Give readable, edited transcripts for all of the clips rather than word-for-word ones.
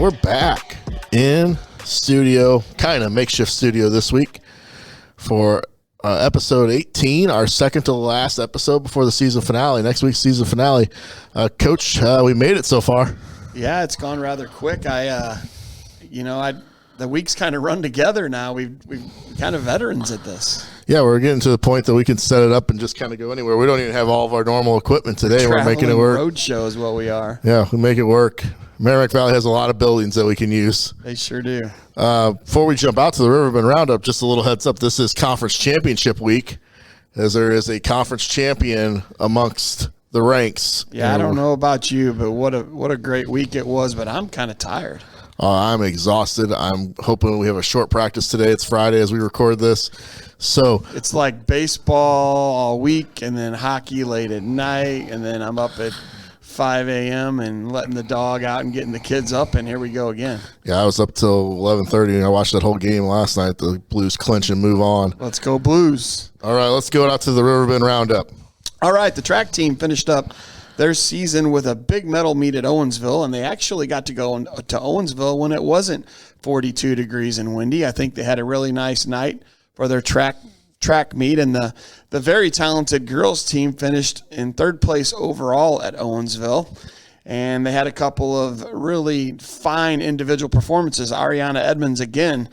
we're back in studio, kind of makeshift studio this week for episode 18, our second to the last episode before the season finale. Next week's season finale. Coach, we made it so far. Yeah, it's gone rather quick. The weeks kind of run together now. We've kind of veterans at this. Yeah, we're getting to the point that we can set it up and just kind of go anywhere. We don't even have all of our normal equipment today. We're making it work. Road show is what we are. Yeah, we make it work. Merrimack Valley has a lot of buildings that we can use. They sure do. Before we jump out to the Riverbend Roundup, just a little heads up. This is Conference Championship Week, as there is a conference champion amongst the ranks. Yeah, I don't know about you, but what a great week it was, but I'm kind of tired. I'm exhausted. I'm hoping we have a short practice today. It's Friday as we record this. So it's like baseball all week and then hockey late at night, and then I'm up at 5 a.m. and letting the dog out and getting the kids up, and here we go again. Yeah, I was up till 11:30, and I watched that whole game last night. The Blues clinch and move on. Let's go Blues. All right, let's go out to the Riverbend Roundup. All right, the track team finished up their season with a big medal meet at Owensville, and they actually got to go to Owensville when it wasn't 42 degrees and windy. I think they had a really nice night for their track meet, and the very talented girls team finished in third place overall at Owensville, and they had a couple of really fine individual performances. Ariana Edmonds again,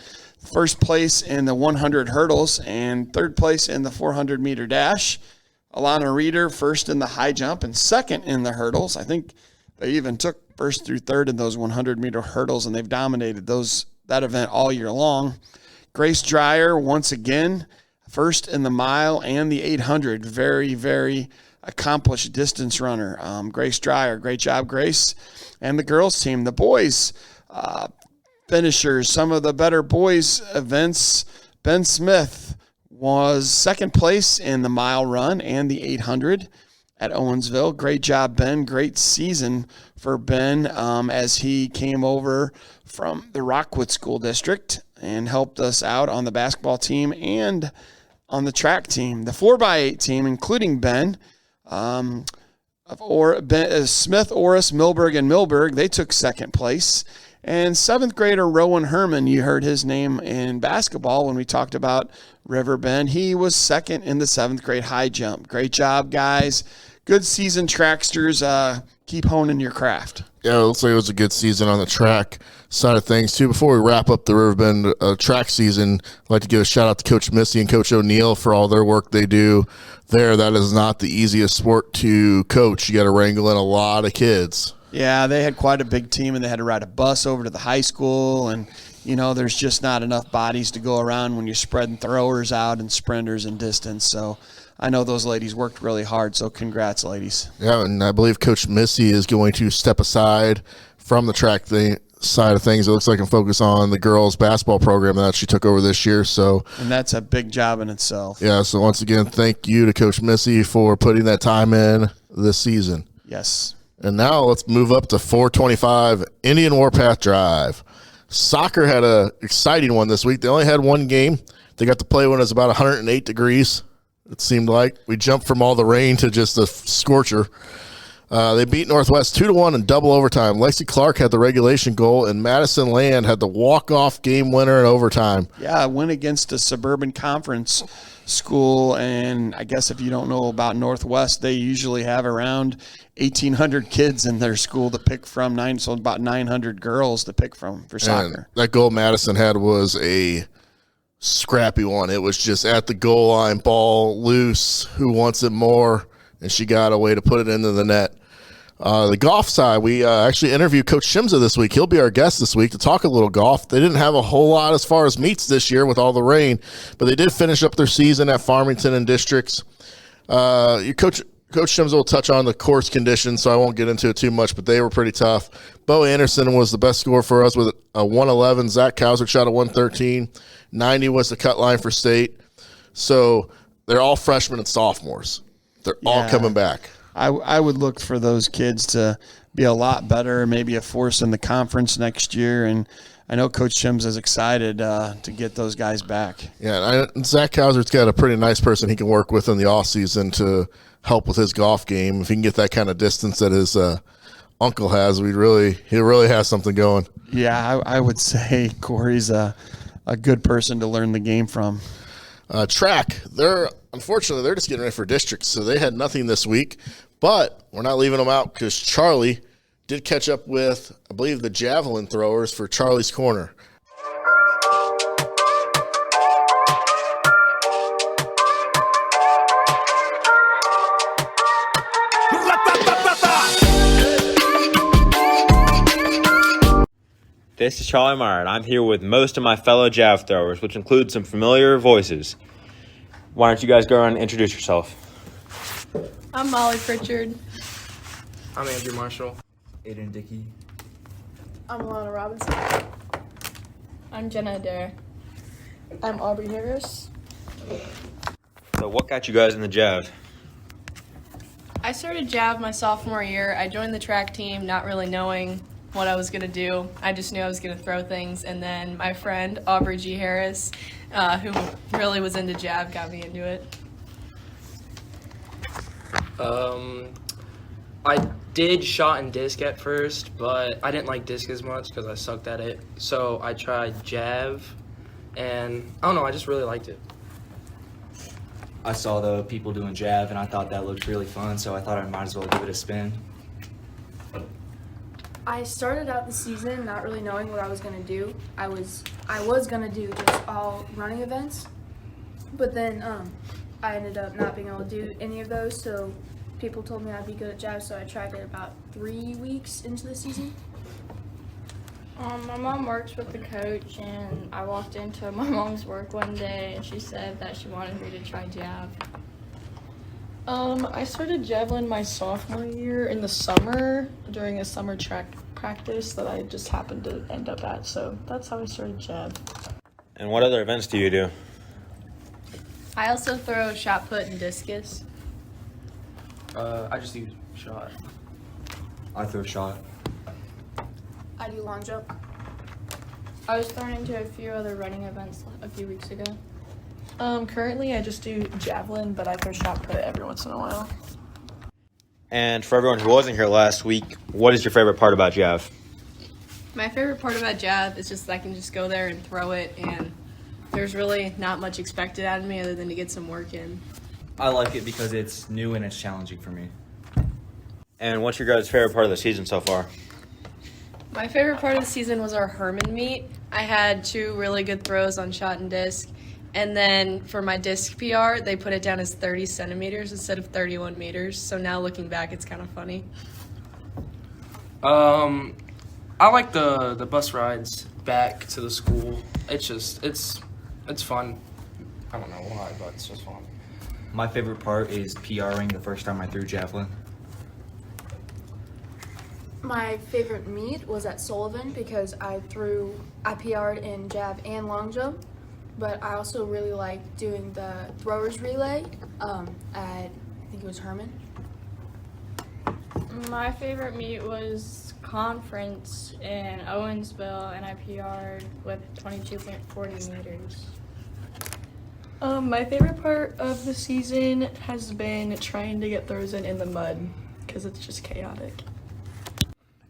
first place in the 100 hurdles and third place in the 400-meter dash. Alana Reeder first in the high jump and second in the hurdles. I think they even took first through third in those 100-meter hurdles, and they've dominated that event all year long. Grace Dreyer once again first in the mile and the 800. Very, very accomplished distance runner. Grace Dreyer, great job, Grace. And the girls team, the boys finishers, some of the better boys events. Ben Smith was second place in the mile run and the 800 at Owensville. Great job, Ben. Great season for Ben as he came over from the Rockwood School District and helped us out on the basketball team and on the track team. The 4x8 team, including Ben, Smith, Orris, Milberg, and Milberg, they took second place. And seventh grader Rowan Herman, you heard his name in basketball when we talked about Riverbend. He was second in the seventh grade high jump. Great job, guys. Good season, tracksters. Keep honing your craft. Yeah, it looks like it was a good season on the track side of things, too. Before we wrap up the Riverbend track season, I'd like to give a shout-out to Coach Missy and Coach O'Neill for all their work they do there. That is not the easiest sport to coach. You got to wrangle in a lot of kids. Yeah, they had quite a big team, and they had to ride a bus over to the high school, and, there's just not enough bodies to go around when you're spreading throwers out and sprinters and distance, so I know those ladies worked really hard, so congrats, ladies. Yeah, and I believe Coach Missy is going to step aside from the track side of things. It looks like and focus on the girls' basketball program that she took over this year. And that's a big job in itself. Yeah, so once again, thank you to Coach Missy for putting that time in this season. Yes. And now let's move up to 425 Indian Warpath Drive. Soccer had an exciting one this week. They only had one game. They got to play when it was about 108 degrees. It seemed like we jumped from all the rain to just a scorcher. They beat Northwest 2-1 in double overtime. Lexi Clark had the regulation goal, and Madison Land had the walk-off game winner in overtime. Yeah, went against a suburban conference school, and I guess if you don't know about Northwest, they usually have around 1,800 kids in their school to pick from, so about 900 girls to pick from for soccer. And that goal Madison had was a scrappy one. It was just at the goal line, ball loose, who wants it more, and she got a way to put it into the net. The golf side, we actually interviewed Coach Shimza this week. He'll be our guest this week to talk a little golf. They didn't have a whole lot as far as meets this year with all the rain, but they did finish up their season at Farmington and Districts. Coach Shimza will touch on the course conditions, so I won't get into it too much, but they were pretty tough. Bo Anderson was the best scorer for us with a 111. Zach Kauser shot a 113. 90 was the cut line for state. So they're all freshmen and sophomores. They're all coming back. I would look for those kids to be a lot better, maybe a force in the conference next year. And I know Coach Shims is excited to get those guys back. Yeah, and Zach Kauser's got a pretty nice person he can work with in the offseason to help with his golf game. If he can get that kind of distance at his uncle has. He really has something going. Yeah, I would say Corey's a good person to learn the game from. Track, unfortunately they're just getting ready for districts, so they had nothing this week. But we're not leaving them out because Charlie did catch up with, I believe, the javelin throwers for Charlie's Corner. This is Charlie Meyer, and I'm here with most of my fellow jav throwers, which includes some familiar voices. Why don't you guys go around and introduce yourself? I'm Molly Pritchard. I'm Andrew Marshall. Aiden Dickey. I'm Alana Robinson. I'm Jenna Adair. I'm Aubrey Harris. So what got you guys in the jav? I started JAV my sophomore year. I joined the track team not really knowing what I was going to do. I just knew I was going to throw things, and then my friend Aubrey G. Harris, who really was into JAV, got me into it. I did shot and disc at first, but I didn't like disc as much because I sucked at it. So I tried jav, and I don't know, I just really liked it. I saw the people doing jav and I thought that looked really fun, so I thought I might as well give it a spin. I started out the season not really knowing what I was going to do. I was going to do just all running events, but then I ended up not being able to do any of those, so people told me I'd be good at JAV, so I tried it about 3 weeks into the season. My mom works with the coach, and I walked into my mom's work one day, and she said that she wanted me to try JAV. I started javelin my sophomore year in the summer during a summer track practice that I just happened to end up at, so that's how I started JAV. And what other events do you do? I also throw shot put and discus. I just do shot. I throw shot. I do long jump. I was thrown into a few other running events a few weeks ago. Currently I just do javelin, but I throw shot put every once in a while. And for everyone who wasn't here last week, what is your favorite part about jav? My favorite part about JAV is just that I can just go there and throw it, and there's really not much expected out of me other than to get some work in. I like it because it's new and it's challenging for me. And what's your guys' favorite part of the season so far? My favorite part of the season was our Herman meet. I had 2 really good throws on shot and disc, and then for my disc PR, they put it down as 30 centimeters instead of 31 meters, so now looking back, it's kind of funny. I like the bus rides back to the school. It's fun. I don't know why, but it's just fun. My favorite part is PRing the first time I threw javelin. My favorite meet was at Sullivan because I PR'd in JAV and long jump, but I also really liked doing the throwers relay at, I think it was Herman. My favorite meet was conference in Owensville, and I PR'd with 22.40 meters. My favorite part of the season has been trying to get throws in the mud, because it's just chaotic.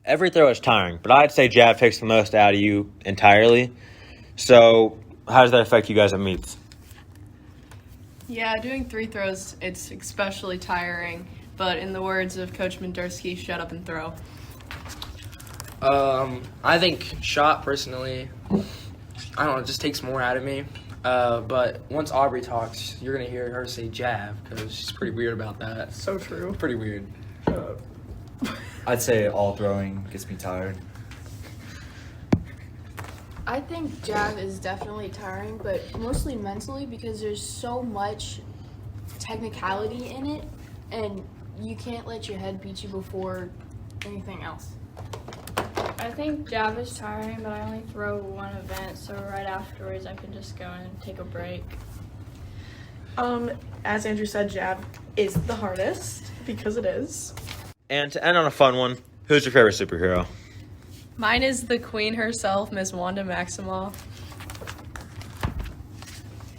Every throw is tiring, but I'd say jav takes the most out of you entirely. So how does that affect you guys at meets? Yeah, doing 3 throws, it's especially tiring, but in the words of Coach Mendersky, shut up and throw. I think shot, personally, I don't know, it just takes more out of me. But once Aubrey talks, you're going to hear her say jav, because she's pretty weird about that. So true. Pretty weird. I'd say all throwing gets me tired. I think JAV is definitely tiring, but mostly mentally because there's so much technicality in it, and you can't let your head beat you before anything else. I think JAV is tiring, but I only throw one event, so right afterwards I can just go and take a break. As Andrew said, JAV is the hardest, because it is. And to end on a fun one, who's your favorite superhero? Mine is the queen herself, Miss Wanda Maximoff.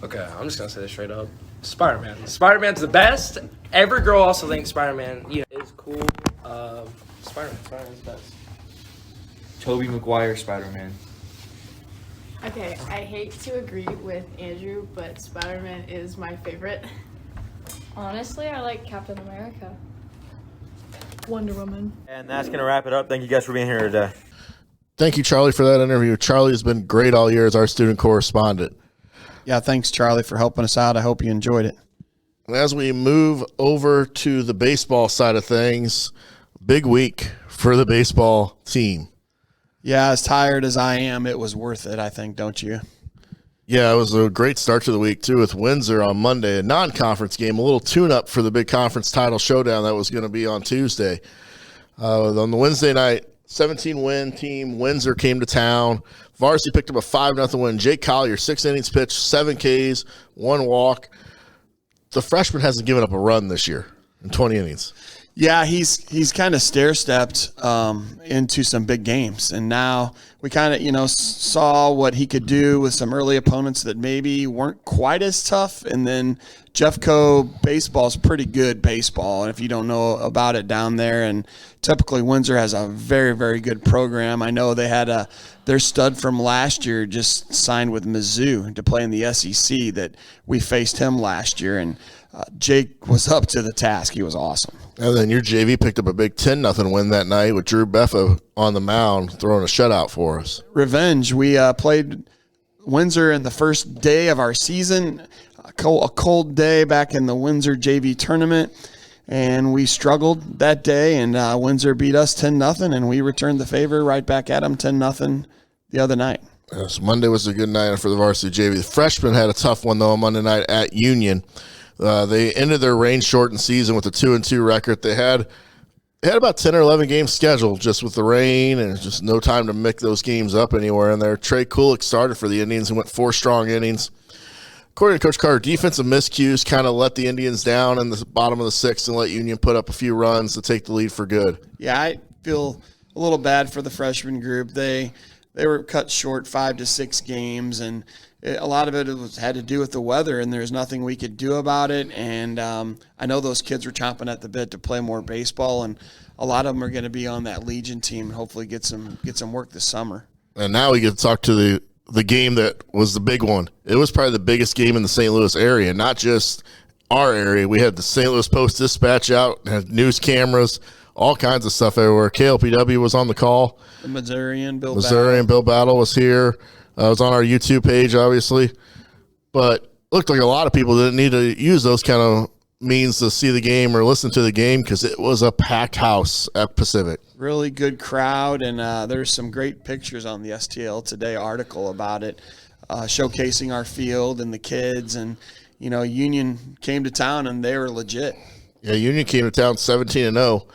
Okay, I'm just going to say this straight up. Spider-Man. Spider-Man's the best. Every girl also thinks Spider-Man is cool. Spider-Man. Spider-Man's the best. Tobey Maguire Spider-Man. Okay, I hate to agree with Andrew, but Spider-Man is my favorite. Honestly, I like Captain America. Wonder Woman. And that's going to wrap it up. Thank you guys for being here today. Thank you, Charlie, for that interview. Charlie has been great all year as our student correspondent. Yeah, thanks, Charlie, for helping us out. I hope you enjoyed it. As we move over to the baseball side of things, big week for the baseball team. Yeah, as tired as I am, it was worth it, I think, don't you? Yeah, it was a great start to the week, too, with Windsor on Monday, a non-conference game, a little tune-up for the big conference title showdown that was going to be on Tuesday. On the Wednesday night, 17-win team, Windsor came to town. Varsity picked up a 5-0 win. Jake Collier, 6 innings pitched, 7 Ks, 1 walk. The freshman hasn't given up a run this year in 20 innings. Yeah, he's kind of stair-stepped into some big games, and now we kind of saw what he could do with some early opponents that maybe weren't quite as tough. And then Jeffco baseball is pretty good baseball, and if you don't know about it down there, and typically Windsor has a very, very good program. I know they had their stud from last year just signed with Mizzou to play in the SEC. That we faced him last year, and Jake was up to the task. He was awesome. And then your JV picked up a big 10-0 win that night with Drew Beffa on the mound throwing a shutout for us. Revenge. We played Windsor in the first day of our season, a cold day back in the Windsor JV tournament, and we struggled that day, and Windsor beat us 10-0, and we returned the favor right back at them 10-0 the other night. Yes, Monday was a good night for the varsity JV. The freshmen had a tough one, though, on Monday night at Union. They ended their rain-shortened season with a 2-2 record. They had about 10 or 11 games scheduled just with the rain and just no time to make those games up anywhere in there. Trey Kulik started for the Indians and went 4 strong innings. According to Coach Carter, defensive miscues kind of let the Indians down in the bottom of the 6th and let Union put up a few runs to take the lead for good. Yeah, I feel a little bad for the freshman group. They were cut short 5 to 6 games, and a lot of it had to do with the weather, and there's nothing we could do about it. And I know those kids were chomping at the bit to play more baseball, and a lot of them are going to be on that Legion team and hopefully get some work this summer. And now we get to talk to the game that was the big one. It was probably the biggest game in the St. Louis area, not just our area. We had the St. Louis Post-Dispatch out, had news cameras, all kinds of stuff everywhere. KLPW was on the call. The Missourian Bill Battle was here. It was on our YouTube page, obviously. But looked like a lot of people didn't need to use those kind of means to see the game or listen to the game because it was a packed house at Pacific. Really good crowd, and there's some great pictures on the STL Today article about it, showcasing our field and the kids. And, Union came to town, and they were legit. Yeah, Union came to town 17-0.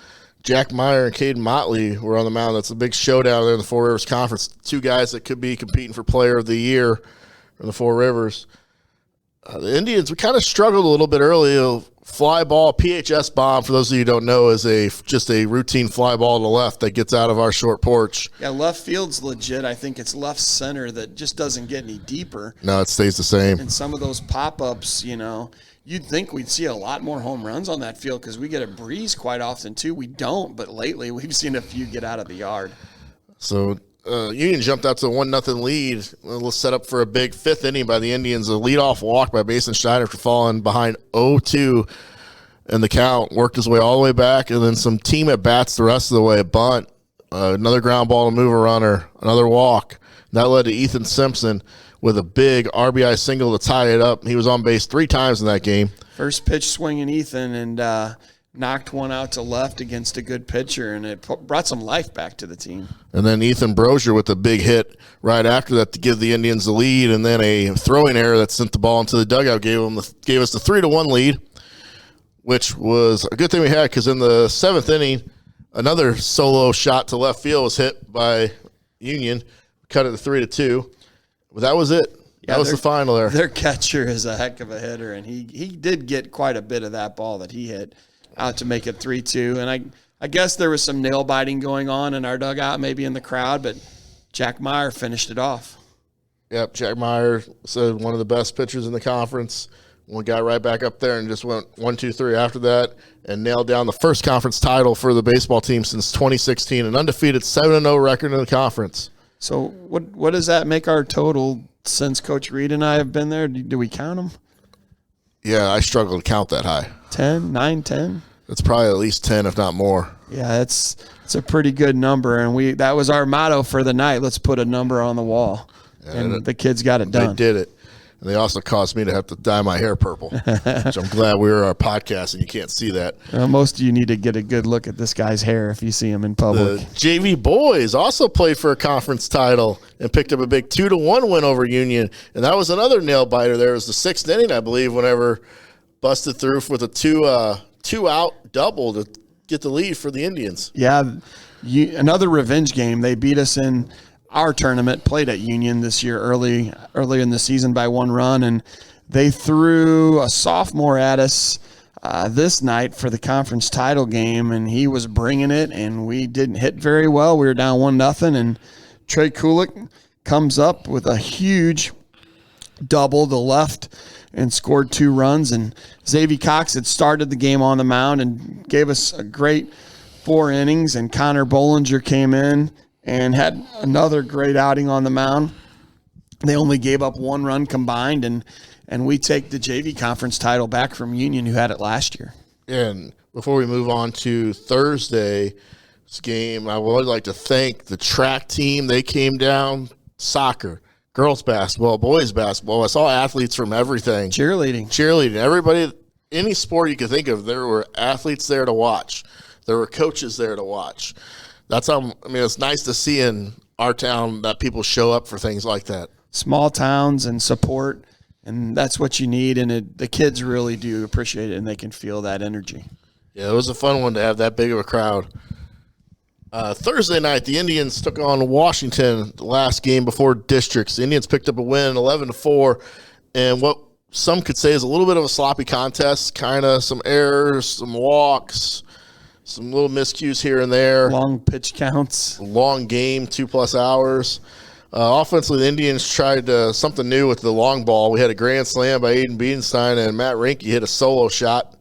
Jack Meyer and Caden Motley were on the mound. That's a big showdown there in the Four Rivers Conference. 2 guys that could be competing for Player of the Year in the Four Rivers. The Indians, we kind of struggled a little bit early. A fly ball, PHS bomb, for those of you who don't know, is just a routine fly ball to the left that gets out of our short porch. Yeah, left field's legit. I think it's left center that just doesn't get any deeper. No, it stays the same. And some of those pop-ups, you'd think we'd see a lot more home runs on that field because we get a breeze quite often too. We don't, but lately we've seen a few get out of the yard. So Union jumped out to a 1-0 lead. Let's set up for a big 5th inning by the Indians. A leadoff walk by Mason Schneider after falling behind 0-2 in the count. Worked his way all the way back, and then some team at bats the rest of the way. A bunt, another ground ball to move a runner, another walk. And that led to Ethan Simpson with a big RBI single to tie it up. He was on base 3 times in that game. First pitch swinging Ethan, and knocked one out to left against a good pitcher, and it brought some life back to the team. And then Ethan Brozier with a big hit right after that to give the Indians the lead, and then a throwing error that sent the ball into the dugout gave us the 3-1 lead, which was a good thing we had because in the 7th inning, another solo shot to left field was hit by Union, cut it to 3-2. But that was it. Yeah, that was the final there. Their catcher is a heck of a hitter, and he did get quite a bit of that ball that he hit out to make it 3-2. And I guess there was some nail biting going on in our dugout, maybe in the crowd, but Jack Meyer finished it off. Yep, Jack Meyer said one of the best pitchers in the conference. We got right back up there and just went 1, 2, 3 after that and nailed down the first conference title for the baseball team since 2016, an undefeated 7-0 record in the conference. So what does that make our total since Coach Reed and I have been there? Do we count them? Yeah, I struggle to count that high. 10, 9, 10? It's probably at least 10, if not more. Yeah, it's a pretty good number, and that was our motto for the night. Let's put a number on the wall, and the kids got it done. They did it. And they also caused me to have to dye my hair purple, which I'm glad we were our podcast and you can't see that. Most of you need to get a good look at this guy's hair if you see him in public. The JV boys also played for a conference title and picked up a big 2-1 win over Union. And that was another nail biter. There was the 6th inning, I believe, whenever busted through with a two out double to get the lead for the Indians. Yeah, another revenge game. They beat us in our tournament, played at Union this year early in the season by 1 run, and they threw a sophomore at us this night for the conference title game, and he was bringing it, and we didn't hit very well. We were down 1-0, and Trey Kulik comes up with a huge double to left and scored 2 runs, and Xavier Cox had started the game on the mound and gave us a great 4 innings, and Connor Bollinger came in and had another great outing on the mound. They only gave up 1 run combined, and we take the JV conference title back from Union, who had it last year. And before we move on to Thursday's game, I would like to thank the track team. They came down, soccer, girls basketball, boys basketball. I saw athletes from everything. Cheerleading. Everybody, any sport you could think of, there were athletes there to watch. There were coaches there to watch. That's how, it's nice to see in our town that people show up for things like that. Small towns and support, and that's what you need, and the kids really do appreciate it, and they can feel that energy. Yeah, it was a fun one to have that big of a crowd. Thursday night, the Indians took on Washington, the last game before districts. The Indians picked up a win, 11-4, and what some could say is a little bit of a sloppy contest, kind of some errors, some walks, some little miscues here and there. Long pitch counts. Long game, 2+ hours. Offensively, the Indians tried something new with the long ball. We had a grand slam by Aiden Biedenstein, and Matt Rinke hit a solo shot.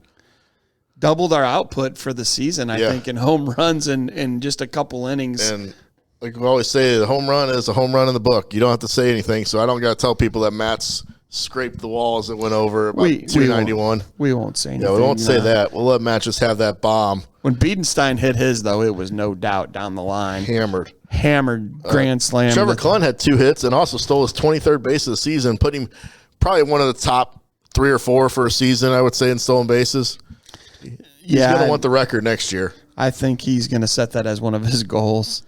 Doubled our output for the season, I think, in home runs in just a couple innings. And like we always say, the home run is a home run in the book. You don't have to say anything, so I don't got to tell people that Matt's scraped the walls that went over about 291. We won't say anything. Yeah, we won't say that. We'll let Matt just have that bomb. When Biedenstein hit his, though, it was no doubt down the line. Hammered grand slam. Trevor Clun had 2 hits and also stole his 23rd base of the season, putting him probably one of the top 3 or 4 for a season, I would say, in stolen bases. He's going to want the record next year. I think he's going to set that as one of his goals.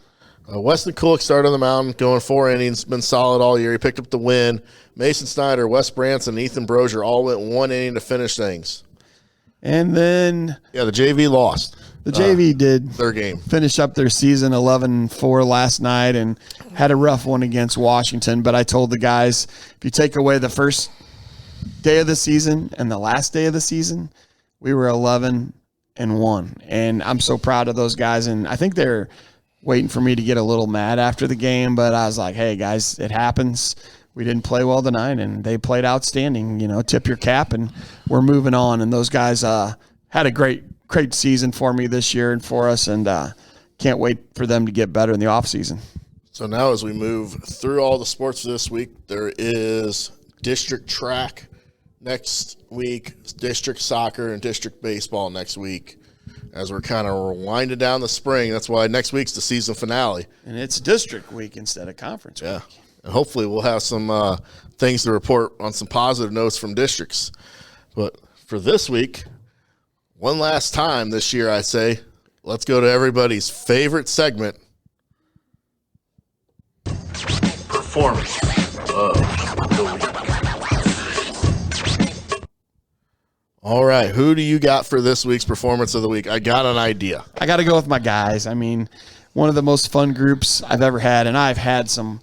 Weston Cook started on the mound, going 4 innings, been solid all year. He picked up the win. Mason Snyder, Wes Branson, and Ethan Brozier all went 1 inning to finish things. And then the JV lost. The JV did their game. Finish up their season 11-4 last night and had a rough one against Washington. But I told the guys, if you take away the first day of the season and the last day of the season, we were 11-1. And I'm so proud of those guys. And I think they're waiting for me to get a little mad after the game. But I was like, hey, guys, it happens. We didn't play well tonight, and they played outstanding. Tip your cap, and we're moving on. And those guys had a great season for me this year and for us, and can't wait for them to get better in the offseason. So now as we move through all the sports this week, there is district track next week, district soccer, and district baseball next week. As we're kind of winding down the spring, that's why next week's the season finale. And it's district week instead of conference week. And hopefully we'll have some things to report on some positive notes from districts. But for this week, one last time this year, I say, let's go to everybody's favorite segment. Performance of the week. All right, who do you got for this week's performance of the week? I got an idea. I got to go with my guys. I mean, one of the most fun groups I've ever had, and I've had some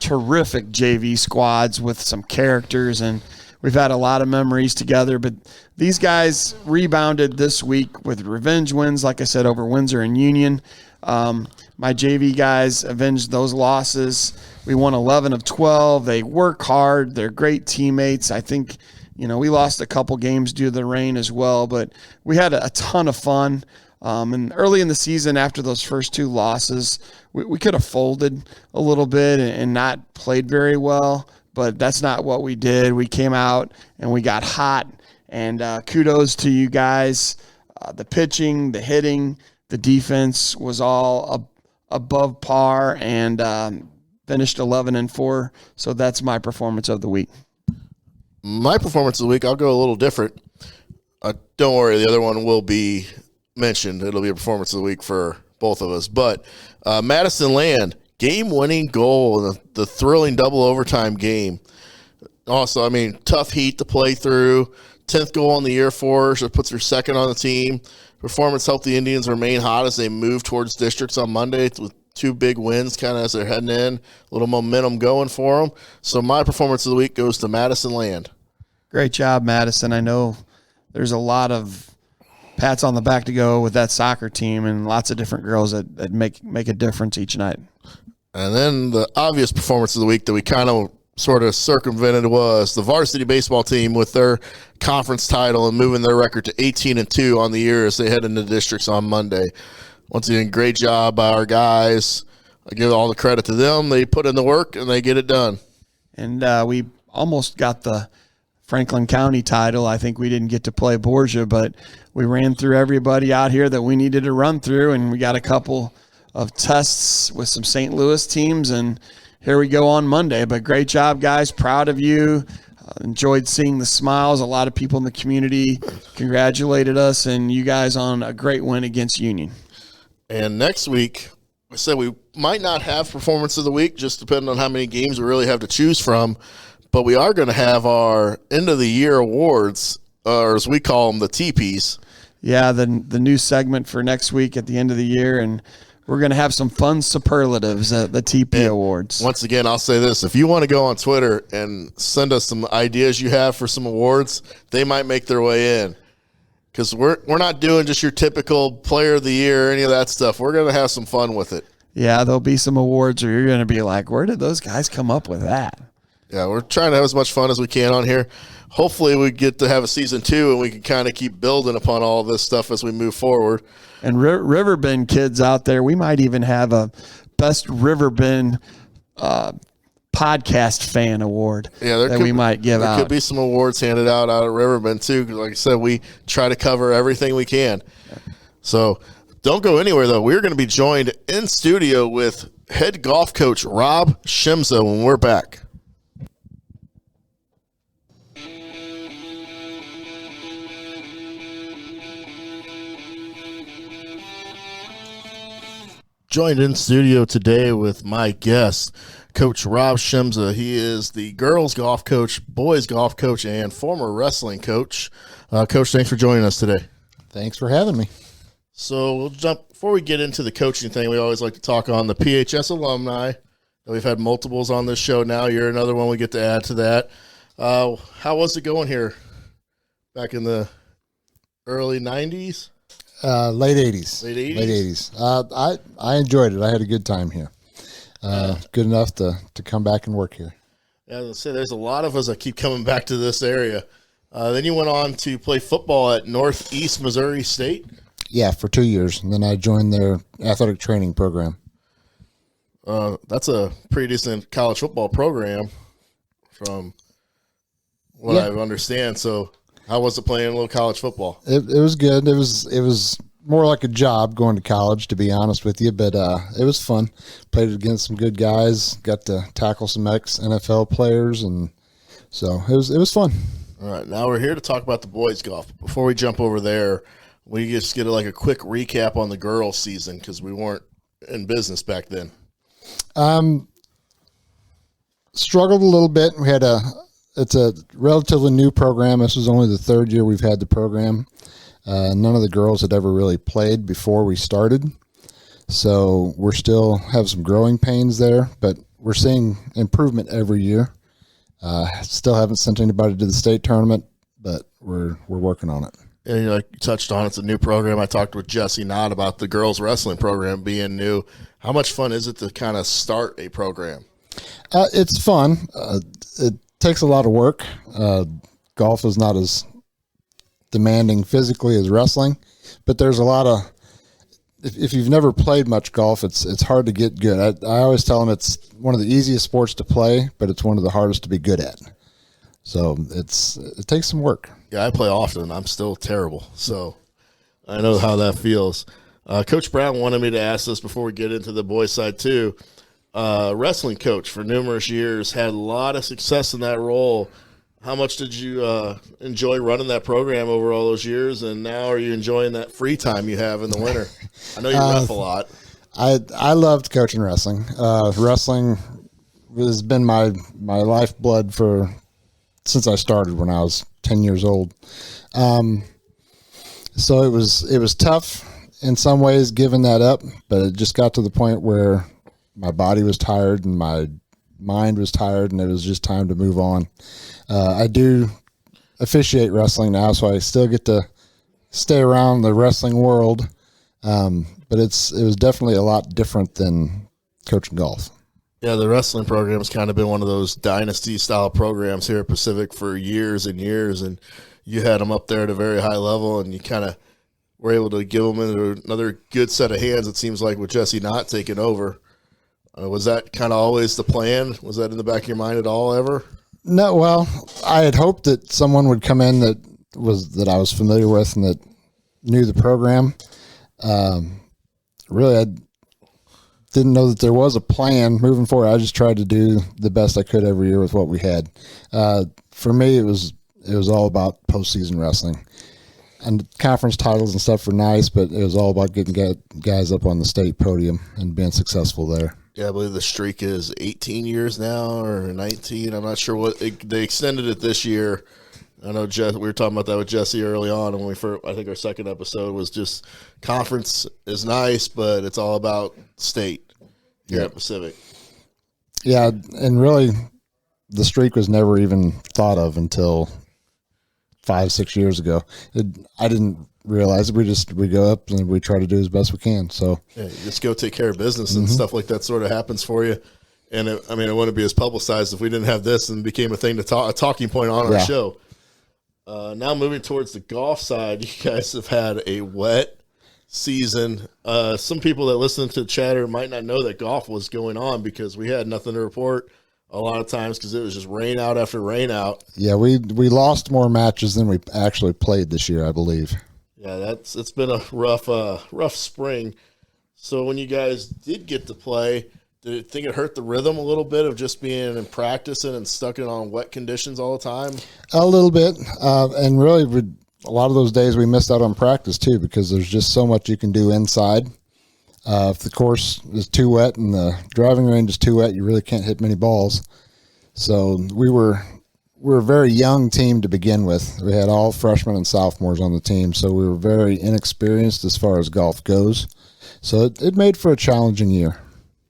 terrific JV squads with some characters, and we've had a lot of memories together. But these guys rebounded this week with revenge wins, like I said, over Windsor and Union. My JV guys avenged those losses. We won 11 of 12. They work hard. They're great teammates. I think we lost a couple games due to the rain as well, but we had a ton of fun. And early in the season, after those first 2 losses, we could have folded a little bit and not played very well, but that's not what we did. We came out and we got hot, and kudos to you guys. The pitching, the hitting, the defense was all above par, and finished 11-4. So that's my performance of the week. My performance of the week, I'll go a little different. Don't worry, the other one will be mentioned. It'll be a performance of the week for both of us. But Madison Land, game-winning goal in the thrilling double overtime game. Also, I mean, tough heat to play through. 10th goal on the year for her, so it puts her second on the team. Performance helped the Indians remain hot as they move towards districts on Monday with 2 big wins kind of as they're heading in. A little momentum going for them. So my performance of the week goes to Madison Land. Great job, Madison. I know there's a lot of pats on the back to go with that soccer team, and lots of different girls that make a difference each night. And then the obvious performance of the week that we kind of sort of circumvented was the varsity baseball team with their conference title and moving their record to 18-2 on the year as they head into districts on Monday. Once again, great job by our guys. I give all the credit to them. They put in the work and they get it done. And we almost got the Franklin County title. I think we didn't get to play Borgia, but we ran through everybody out here that we needed to run through, and we got a couple of tests with some St. Louis teams, and here we go on Monday. But great job, guys. Proud of you. Enjoyed seeing the smiles. A lot of people in the community congratulated us, and you guys on a great win against Union. And next week, I said we might not have performance of the week, just depending on how many games we really have to choose from. But we are going to have our end of the year awards, or as we call them, the TPs. Yeah, the new segment for next week at the end of the year, and we're going to have some fun superlatives at the TP Awards. Once again, I'll say this. If you want to go on Twitter and send us some ideas you have for some awards, they might make their way in. Because we're not doing just your typical player of the year or any of that stuff. We're going to have some fun with it. Yeah, there'll be some awards where you're going to be like, where did those guys come up with that? Yeah, we're trying to have as much fun as we can on here. Hopefully we get to have a season 2 and we can kind of keep building upon all this stuff as we move forward. And Riverbend kids out there, we might even have a Best Riverbend Podcast Fan Award we might give out. There could be some awards handed out at Riverbend, too. Like I said, we try to cover everything we can. So don't go anywhere, though. We're going to be joined in studio with head golf coach Rob Shimza when we're back. Joined in studio today with my guest, Coach Rob Shimza. He is the girls golf coach, boys golf coach, and former wrestling coach. Coach, thanks for joining us today. Thanks for having me. So we'll jump, before we get into the coaching thing, we always like to talk on the PHS alumni. We've had multiples on this show now. You're another one we get to add to that. How was it going here back in the early 90s? Late 80s. Late 80s? Late 80s. I enjoyed it. I had a good time here. Good enough to come back and work here. Yeah, as I say, there's a lot of us that keep coming back to this area. Then you went on to play football at Northeast Missouri State? Yeah, for 2 years. And then I joined their athletic training program. That's a pretty decent college football program from what I understand. So how was it playing a little college football? It was good. It was more like a job going to college, to be honest with you, but it was fun. Played against some good guys, got to tackle some ex-NFL players, and so it was fun. All right, now we're here to talk about the boys golf. Before we jump over there, we just get a quick recap on the girls season because we weren't in business back then. Struggled a little bit. It's a relatively new program. This was only the third year we've had the program. None of the girls had ever really played before we started. So we're still have some growing pains there, but we're seeing improvement every year. Still haven't sent anybody to the state tournament, but we're working on it. And like you touched on, it's a new program. I talked with Jesse Knott about the girls wrestling program being new. How much fun is it to kind of start a program? It's fun. It takes a lot of work. golf is not as demanding physically as wrestling, but there's a lot of, if you've never played much golf, it's hard to get good. I always tell them it's one of the easiest sports to play, but it's one of the hardest to be good at. So it takes some work. Yeah, I play often. I'm still terrible, so I know how that feels. Coach Brown wanted me to ask this before we get into the boys' side too. Wrestling coach for numerous years, had a lot of success in that role. How much did you enjoy running that program over all those years, and now are you enjoying that free time you have in the winter? I know you ref a lot. I loved coaching wrestling. Wrestling has been my lifeblood since I started when I was 10 years old. So it was tough in some ways giving that up, but it just got to the point where my body was tired and my mind was tired, and it was just time to move on. I do officiate wrestling now, so I still get to stay around the wrestling world, but it was definitely a lot different than coaching golf. Yeah, the wrestling program has kind of been one of those dynasty-style programs here at Pacific for years and years, and you had them up there at a very high level, and you kind of were able to give them into another good set of hands, it seems like, with Jesse not taking over. Was that kind of always the plan? Was that in the back of your mind at all ever? No, well, I had hoped that someone would come in that I was familiar with and that knew the program. Really, I didn't know that there was a plan moving forward. I just tried to do the best I could every year with what we had. For me, it was all about postseason wrestling. And conference titles and stuff were nice, but it was all about getting guys up on the state podium and being successful there. Yeah, I believe the streak is 18 years now or 19. I'm not sure what they extended it this year. I know we were talking about that with Jesse early on, and I think our second episode was just conference is nice, but it's all about state here at Pacific. Yeah, and really, the streak was never even thought of until 5-6 years ago. I didn't realize it. We go up and we try to do as best we can. So yeah, you just go take care of business, and stuff like that sort of happens for you. And it wouldn't be as publicized if we didn't have this and became a thing a talking point on our show. Now moving towards the golf side, you guys have had a wet season. Some people that listen to the chatter might not know that golf was going on because we had nothing to report a lot of times because it was just rain out after rain out. Yeah, we lost more matches than we actually played this year, I believe. Yeah, it's been a rough spring. So when you guys did get to play, did you think it hurt the rhythm a little bit of just being in practicing and stuck in on wet conditions all the time? A little bit, and really, a lot of those days we missed out on practice too because there's just so much you can do inside. If the course is too wet and the driving range is too wet, you really can't hit many balls. So we're a very young team to begin with. We had all freshmen and sophomores on the team, so we were very inexperienced as far as golf goes. So it made for a challenging year.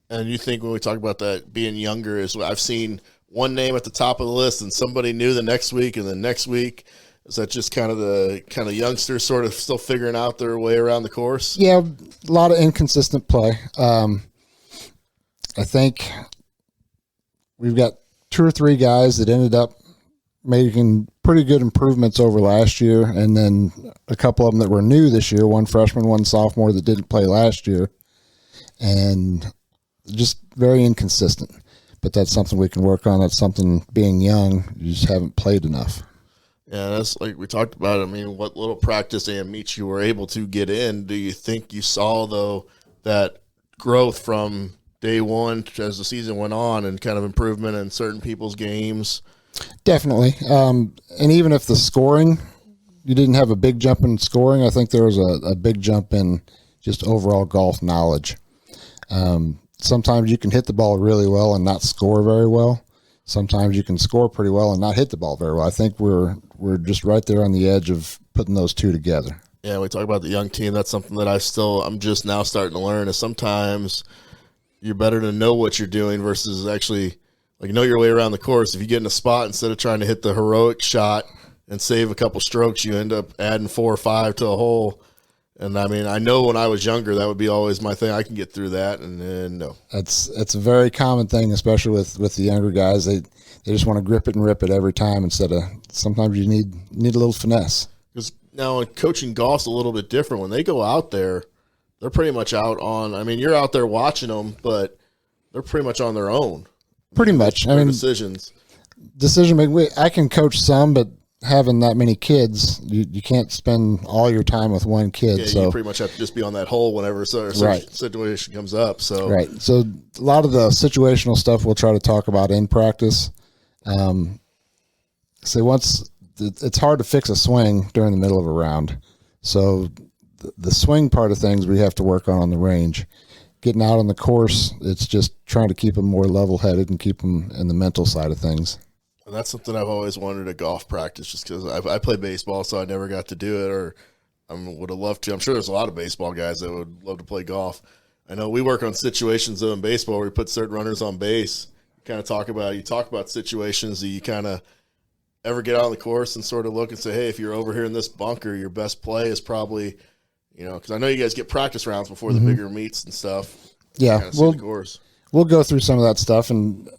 And you think when we talk about that being younger, is I've seen one name at the top of the list and somebody new the next week and the next week. Is that just kind of the youngsters sort of still figuring out their way around the course? Yeah, a lot of inconsistent play. I think we've got 2 or 3 guys that ended up making pretty good improvements over last year, and then a couple of them that were new this year, one freshman, one sophomore that didn't play last year, and just very inconsistent. But that's something we can work on. That's something, being young, you just haven't played enough. Yeah, that's like we talked about. What little practice and meets you were able to get in, do you think you saw, though, that growth from day one as the season went on and kind of improvement in certain people's games? Definitely. And even if the scoring, you didn't have a big jump in scoring, I think there was a big jump in just overall golf knowledge. Sometimes you can hit the ball really well and not score very well. Sometimes you can score pretty well and not hit the ball very well. I think we're just right there on the edge of putting those two together. Yeah, we talk about the young team. That's something that I'm just now starting to learn, is sometimes you're better to know what you're doing versus actually know your way around the course. If you get in a spot, instead of trying to hit the heroic shot and save a couple strokes, you end up adding 4 or 5 to a hole. And I mean, I know when I was younger, that would be always my thing. I can get through that, and then no. It's a very common thing, especially with the younger guys. They just want to grip it and rip it every time instead of sometimes you need a little finesse. Because now coaching golf's a little bit different. When they go out there, they're pretty much out on. I mean, you're out there watching them, but they're pretty much on their own. Pretty much. I mean, decision making. I can coach some, but having that many kids, you can't spend all your time with one kid. Yeah, so you pretty much have to just be on that hole whenever situation comes up. So right. So a lot of the situational stuff we'll try to talk about in practice. Once it's hard to fix a swing during the middle of a round. So the swing part of things we have to work on the range. Getting out on the course, it's just trying to keep them more level-headed and keep them in the mental side of things. And that's something I've always wanted at golf practice, just because I play baseball, so I never got to do it, or I would have loved to. I'm sure there's a lot of baseball guys that would love to play golf. I know we work on situations though in baseball where we put certain runners on base. You talk about situations that you kind of ever get out on the course and sort of look and say, hey, if you're over here in this bunker, your best play is probably, because I know you guys get practice rounds before the bigger meets and stuff. Yeah, we'll go through some of that stuff, and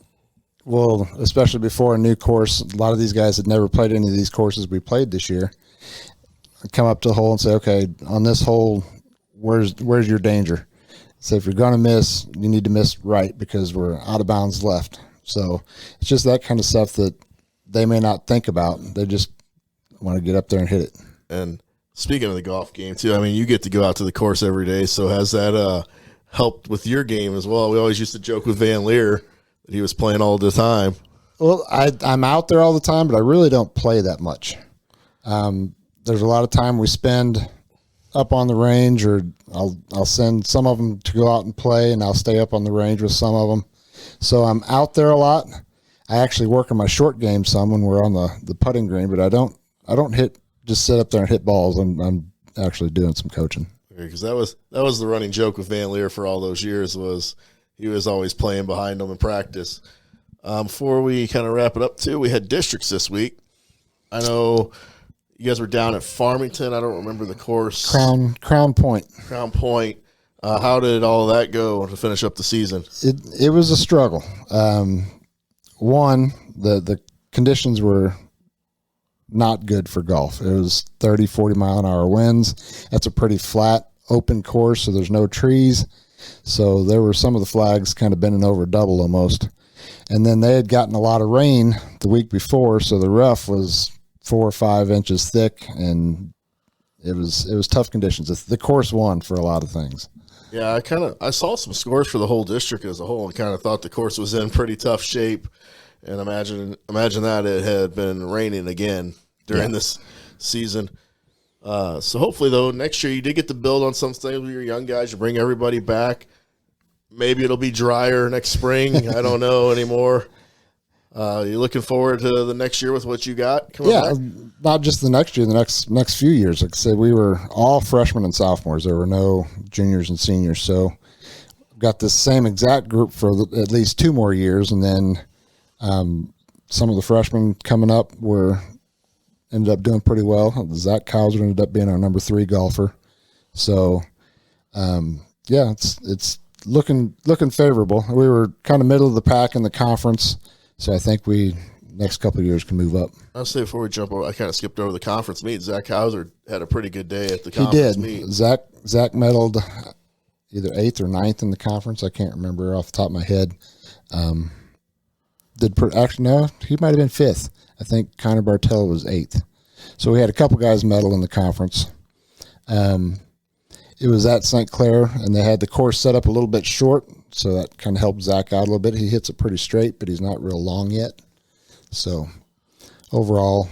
we'll, especially before a new course, a lot of these guys had never played any of these courses we played this year. Come up to the hole and say, okay, on this hole, where's your danger? So if you're going to miss, you need to miss right because we're out of bounds left. So it's just that kind of stuff that they may not think about. They just want to get up there and hit it. And speaking of the golf game, too, I mean, you get to go out to the course every day. So has that helped with your game as well? We always used to joke with Van Leer that he was playing all the time. Well, I'm out there all the time, but I really don't play that much. There's a lot of time we spend up on the range, or I'll send some of them to go out and play, and I'll stay up on the range with some of them. So I'm out there a lot. I actually work on my short game some when we're on the putting green, but I don't just sit up there and hit balls. I'm actually doing some coaching. Because that was the running joke with Van Leer for all those years, was he was always playing behind them in practice. Before we kind of wrap it up, too, we had districts this week. I know you guys were down at Farmington. I don't remember the course. Crown Point. Crown Point. How did all of that go to finish up the season? It was a struggle. One, the conditions were not good for golf. It was 30, 40 mile an hour winds. That's a pretty flat, open course, so there's no trees. So there were some of the flags kind of bending over double almost. And then they had gotten a lot of rain the week before, so the rough was 4 or 5 inches thick, and it was tough conditions. The course won for a lot of things. Yeah, I saw some scores for the whole district as a whole and kind of thought the course was in pretty tough shape. And imagine that it had been raining again during this season. So hopefully, though, next year you did get to build on some things with your young guys. You bring everybody back. Maybe it'll be drier next spring. I don't know anymore. You looking forward to the next year with what you got coming back? Not just the next year, the next few years. Like I said, we were all freshmen and sophomores. There were no juniors and seniors. So got the same exact group for at least 2 more years, and then some of the freshmen coming up ended up doing pretty well. Zach Kauser ended up being our number 3 golfer. So, it's looking favorable. We were kind of middle of the pack in the conference, so I think next couple of years can move up. I'll say before we jump over, I kind of skipped over the conference meet. Zach Kauser had a pretty good day at the conference meet. Zach medaled either 8th or 9th in the conference. I can't remember off the top of my head. No, he might have been 5th. I think Connor Bartell was 8th. So we had a couple guys medal in the conference. It was at St. Clair, and they had the course set up a little bit short, so that kind of helped Zach out a little bit. He hits it pretty straight, but he's not real long yet. So overall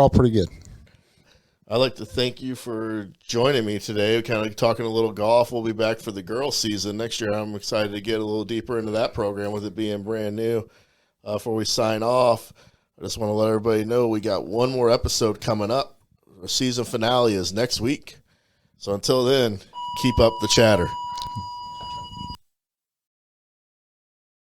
pretty good. I'd like to thank you for joining me today. Kind of talking a little golf. We'll be back for the girls' season next year. I'm excited to get a little deeper into that program with it being brand new. Before we sign off, I just want to let everybody know we got one more episode coming up. The season finale is next week. So until then, keep up the chatter.